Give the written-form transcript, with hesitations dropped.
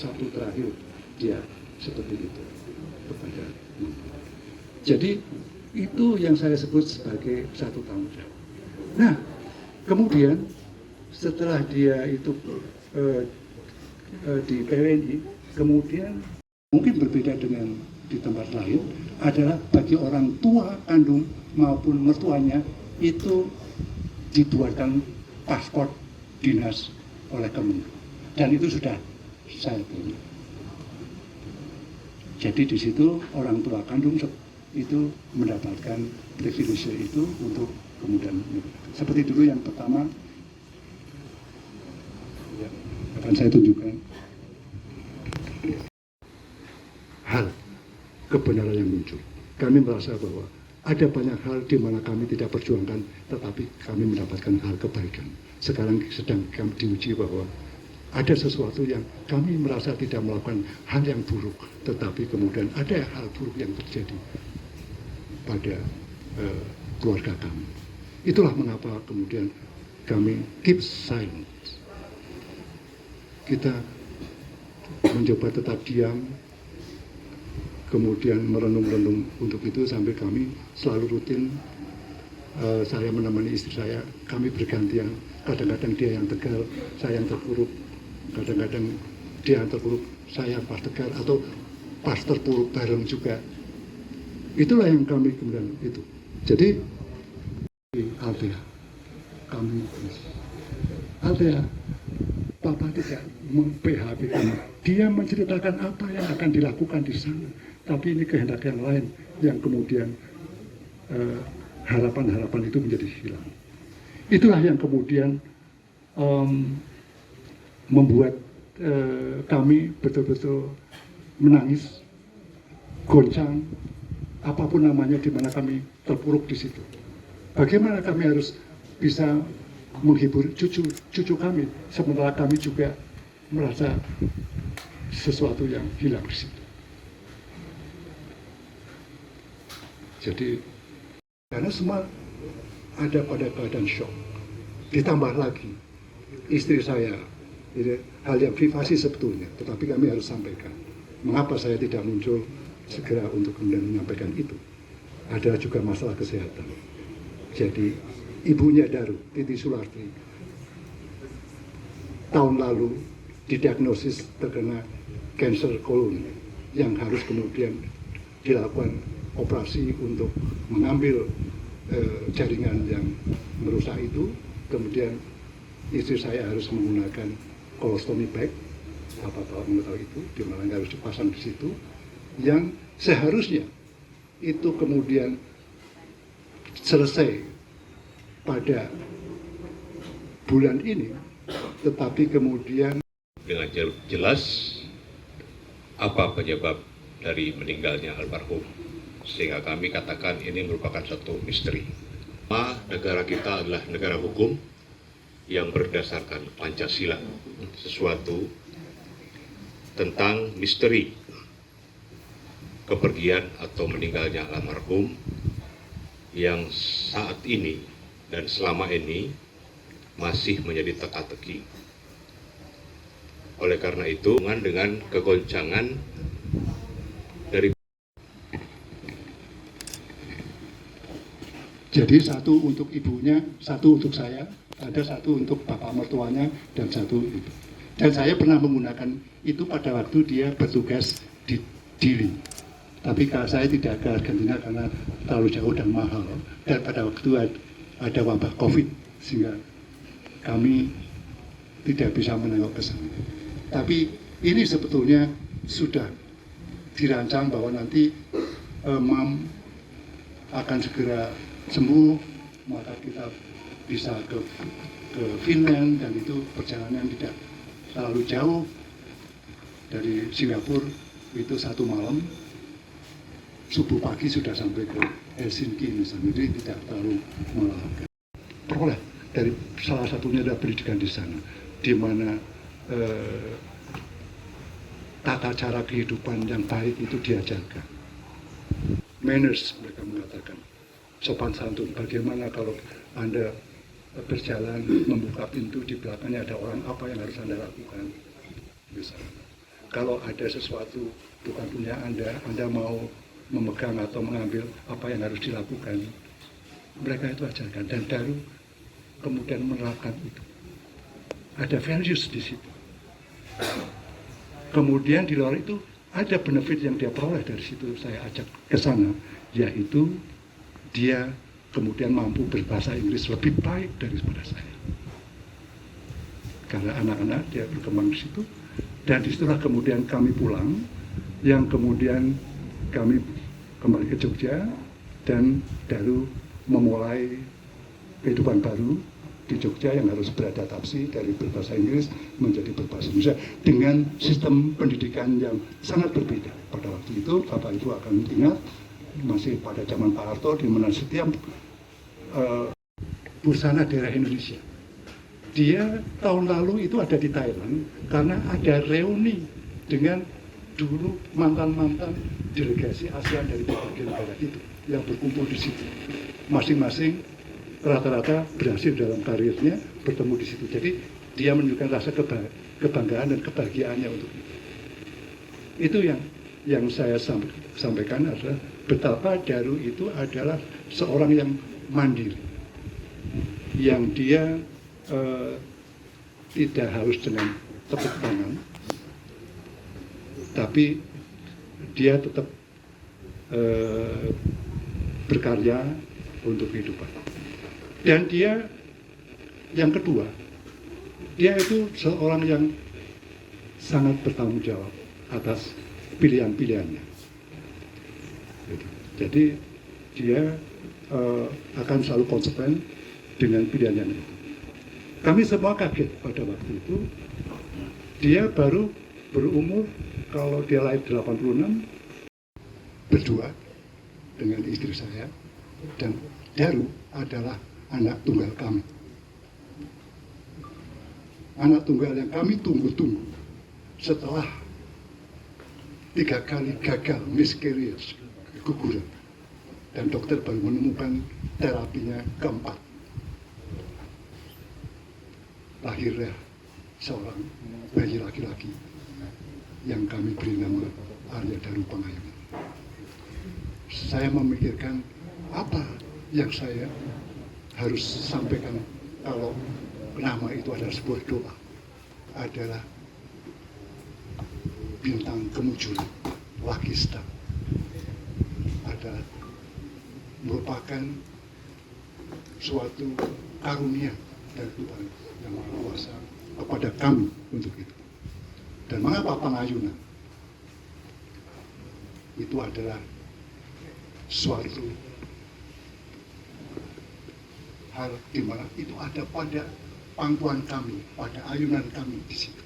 Sabtu terakhir dia seperti itu kepada. Jadi itu yang saya sebut sebagai satu tanggung jawab. Nah, kemudian setelah dia itu di PWNI, kemudian mungkin berbeda dengan di tempat lain adalah bagi orang tua kandung maupun mertuanya itu dibuatkan paspor dinas oleh Kemenlu, dan itu sudah saya punya. Jadi di situ orang tua kandung itu mendapatkan privilege itu untuk kemudian seperti dulu yang pertama ya, akan saya tunjukkan hal kebenaran yang muncul. Kami merasa bahwa ada banyak hal di mana kami tidak perjuangkan, tetapi kami mendapatkan hal kebaikan. Sekarang sedang kami diuji bahwa ada sesuatu yang kami merasa tidak melakukan hal yang buruk, tetapi kemudian ada hal buruk yang terjadi pada keluarga kami. Itulah mengapa kemudian kami keep silent. Kita mencoba tetap diam, kemudian merenung-renung untuk itu sampai kami selalu rutin. Saya menemani istri saya, kami bergantian. Kadang-kadang dia yang tegar, saya yang terpuruk. Kadang-kadang dia yang terpuruk, saya pas tegar, atau pas terpuruk bareng juga. Itulah yang kami kemudian itu. Jadi Althea, kami Althea, Papa tidak mem-PHP kamu. Dia menceritakan apa yang akan dilakukan di sana. Tapi ini kehendak yang lain yang kemudian harapan-harapan itu menjadi hilang. Itulah yang kemudian membuat kami betul-betul menangis, goncang, apapun namanya, di mana kami terpuruk di situ. Bagaimana kami harus bisa menghibur cucu kami, sementara kami juga merasa sesuatu yang hilang di situ. Jadi karena semua ada pada keadaan shock. Ditambah lagi istri saya, ini hal yang privasi sebetulnya, tetapi kami harus sampaikan. Mengapa saya tidak muncul segera untuk kemudian menyampaikan itu? Ada juga masalah kesehatan. Jadi ibunya Daru, Titi Sularti, tahun lalu didiagnosis terkena kanker kolon yang harus kemudian dilakukan operasi untuk mengambil jaringan yang merusak itu. Kemudian istri saya harus menggunakan colostomy bag, Bapak mengetahui itu, di mana harus dipasang di situ, yang seharusnya itu kemudian selesai pada bulan ini, tetapi kemudian dengan jelas apa penyebab dari meninggalnya almarhum, sehingga kami katakan ini merupakan satu misteri. Negara kita adalah negara hukum yang berdasarkan Pancasila. Sesuatu tentang misteri kepergian atau meninggalnya almarhum yang saat ini dan selama ini masih menjadi teka-teki. Oleh karena itu, dengan kegoncangan dari jadi satu untuk ibunya, satu untuk saya, ada satu untuk bapak mertuanya, dan satu ibu. Dan saya pernah menggunakan itu pada waktu dia bertugas di Dili. Tapi kalau saya tidak ke Argentina karena terlalu jauh dan mahal. Dan pada waktu ada wabah COVID, sehingga kami tidak bisa menengok ke sana. Tapi ini sebetulnya sudah dirancang bahwa nanti Mam akan segera sembuh, maka kita bisa ke Finland, dan itu perjalanan tidak terlalu jauh dari Singapura, itu 1 malam, subuh pagi sudah sampai ke Helsinki misalnya, jadi tidak terlalu melelahkan. Peroleh dari salah satunya ada pendidikan di sana, di mana tata cara kehidupan yang baik itu diajarkan. Manners, mereka mengatakan, sopan santun. Bagaimana kalau Anda berjalan membuka pintu, di belakangnya ada orang, apa yang harus Anda lakukan? Misalnya. kalau ada sesuatu bukan punya Anda mau memegang atau mengambil apa yang harus dilakukan. Mereka itu ajarkan dan Daru kemudian menerapkan itu. Ada values di situ. Kemudian di luar itu ada benefit yang dia peroleh dari situ, saya ajak ke sana, yaitu dia kemudian mampu berbahasa Inggris lebih baik daripada saya. Karena anak-anak dia berkembang di situ, dan disitulah kemudian kami pulang, yang kemudian kami kembali ke Jogja, dan Daru memulai kehidupan baru di Jogja yang harus beradaptasi dari berbahasa Inggris menjadi berbahasa Indonesia dengan sistem pendidikan yang sangat berbeda. Pada waktu itu, Bapak Ibu akan ingat, masih pada zaman Pak Harto, di mana setiap busana daerah Indonesia. Dia tahun lalu itu ada di Thailand karena ada reuni dengan dulu mantan-mantan delegasi ASEAN dari berbagai negara itu yang berkumpul di situ. Masing-masing rata-rata berhasil dalam karirnya bertemu di situ. Jadi dia menunjukkan rasa kebanggaan dan kebahagiaannya untuk itu. Itu yang saya sampaikan adalah betapa Daru itu adalah seorang yang mandiri, yang dia tidak harus dengan tepuk tangan, tapi dia tetap berkarya untuk kehidupan. Dan dia, yang kedua, dia itu seorang yang sangat bertanggung jawab atas pilihan-pilihannya. Jadi dia akan selalu konsekuen dengan pilihannya. Kami semua kaget pada waktu itu. Dia baru berumur, kalau dia lahir 86, berdua dengan istri saya, dan Daru adalah anak tunggal kami. Anak tunggal yang kami tunggu-tunggu setelah 3 kali gagal miscarriage, keguguran. Dan dokter baru menemukan terapinya keempat. Lahirlah seorang bayi laki-laki yang kami beri nama Arya Daru Pangayunan. Saya memikirkan apa yang saya harus sampaikan kalau nama itu adalah sebuah doa, adalah bintang kemunculan, Wakista, adalah merupakan suatu karunia dari Tuhan yang Maha Kuasa kepada kami untuk itu. Dan mengapa Pangayunan? Itu adalah suatu hal di mana itu ada pada pangkuan kami, pada ayunan kami di situ.